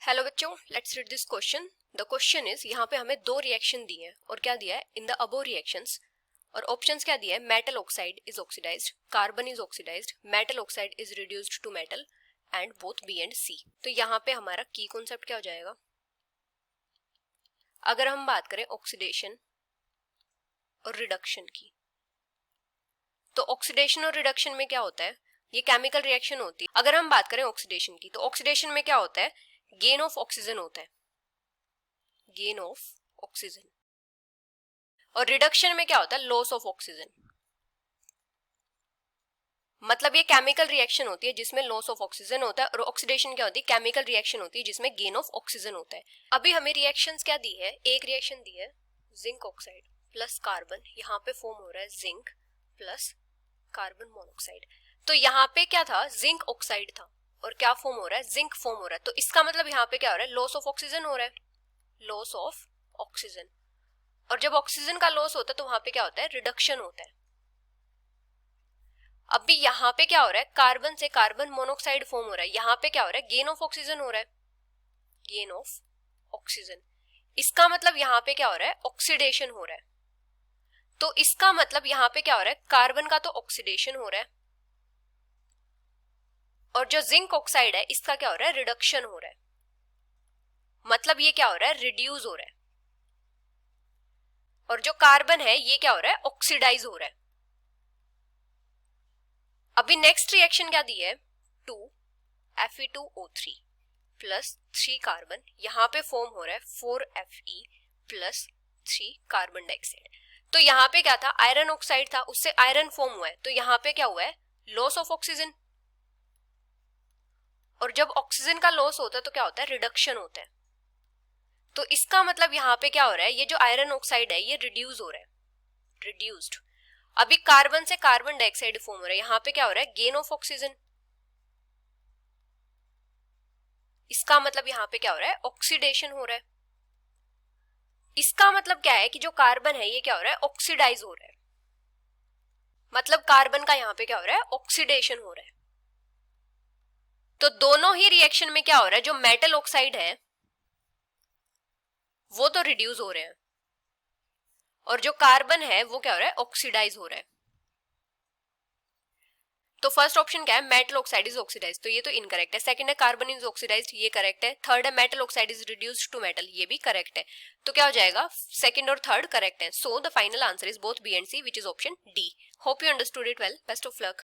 Hello बच्चों, let's read this question. The question is, यहाँ पे हमें दो रिएक्शन दिए हैं और क्या दिया है इन द अबो रिएक्शंस, और ऑप्शंस क्या दिया है, metal oxide is oxidised, carbon is oxidised, metal oxide is reduced to metal and both B and C. तो यहाँ पे हमारा की कॉन्सेप्ट क्या हो जाएगा? अगर हम बात करें ऑक्सीडेशन और रिडक्शन की, तो ऑक्सीडेशन और रिडक्शन में क्या होता है, ये केमिकल रिएक्शन होती है। अगर हम बात करें ऑक्सीडेशन की, तो ऑक्सीडेशन में क्या होता है, गेन ऑफ ऑक्सीजन होता है, गेन ऑफ ऑक्सीजन। और रिडक्शन में क्या होता है, लॉस ऑफ ऑक्सीजन। मतलब ये केमिकल रिएक्शन होती है जिसमें लॉस ऑफ ऑक्सीजन होता है, और ऑक्सीडेशन क्या होती है, केमिकल रिएक्शन होती है जिसमें गेन ऑफ ऑक्सीजन होता है। अभी हमें रिएक्शंस क्या दी है, एक रिएक्शन दी है जिंक ऑक्साइड प्लस कार्बन, यहाँ पे फॉर्म हो रहा है जिंक प्लस कार्बन मोनोऑक्साइड। तो यहाँ पे क्या था, जिंक ऑक्साइड था और क्या फॉर्म हो रहा है, जिंक फॉर्म हो रहा है। तो इसका मतलब यहाँ पे क्या हो रहा है, लॉस ऑफ ऑक्सीजन हो रहा है, लॉस ऑफ ऑक्सीजन। और जब ऑक्सीजन का लॉस होता है तो वहां पे क्या होता है, रिडक्शन होता है। अभी यहाँ पे क्या हो रहा है, कार्बन से कार्बन मोनोऑक्साइड फॉर्म हो रहा है, यहाँ पे क्या हो रहा है, गेन ऑफ ऑक्सीजन हो रहा है, गेन ऑफ ऑक्सीजन। इसका मतलब यहाँ पे क्या हो रहा है, ऑक्सीडेशन हो रहा है। तो इसका मतलब यहाँ पे क्या हो रहा है, कार्बन का तो ऑक्सीडेशन हो रहा है, और जो जिंक ऑक्साइड है इसका क्या हो रहा है, रिडक्शन हो रहा है। मतलब ये क्या हो रहा है, रिड्यूस हो रहा है। और जो कार्बन है ये क्या हो रहा है, ऑक्सीडाइज हो रहा है। अभी नेक्स्ट रिएक्शन क्या दी है, 2Fe2O3 प्लस 3 कार्बन, यहाँ पे फॉर्म हो रहा है 4Fe प्लस 3 कार्बन डाइऑक्साइड। तो यहाँ पे क्या था, आयरन ऑक्साइड था, उससे आयरन फॉर्म हुआ है, तो यहाँ पे क्या हुआ है, लॉस ऑफ ऑक्सीजन। और जब ऑक्सीजन का लॉस होता है तो क्या होता है, रिडक्शन होता है। तो इसका मतलब यहाँ पे क्या हो रहा है, ये जो आयरन ऑक्साइड है ये रिड्यूस हो रहा है, रिड्यूस्ड। अभी कार्बन से कार्बन डाइऑक्साइड फॉर्म हो रहा है, यहाँ पे क्या हो रहा है, गेन ऑफ ऑक्सीजन। इसका मतलब यहाँ पे क्या हो रहा है, ऑक्सीडेशन हो रहा है। इसका मतलब क्या है कि जो कार्बन है ये क्या हो रहा है, ऑक्सीडाइज हो रहा है। मतलब कार्बन का यहाँ पे क्या हो रहा है, ऑक्सीडेशन हो रहा है। तो दोनों ही रिएक्शन में क्या हो रहा है, जो मेटल ऑक्साइड है वो तो रिड्यूस हो रहे हैं, और जो कार्बन है वो क्या हो रहा है, ऑक्सीडाइज हो रहा है। तो फर्स्ट ऑप्शन क्या है, मेटल ऑक्साइड इज ऑक्सीडाइज, तो ये तो इनकरेक्ट है। सेकंड है कार्बन इज ऑक्सीडाइज्ड, ये करेक्ट है। थर्ड है metal oxide is reduced to metal, ये भी करेक्ट है। तो क्या हो जाएगा, सेकंड और थर्ड करेक्ट है। So the final answer is both B and C, which is option D. Hope you understood it well, best of luck.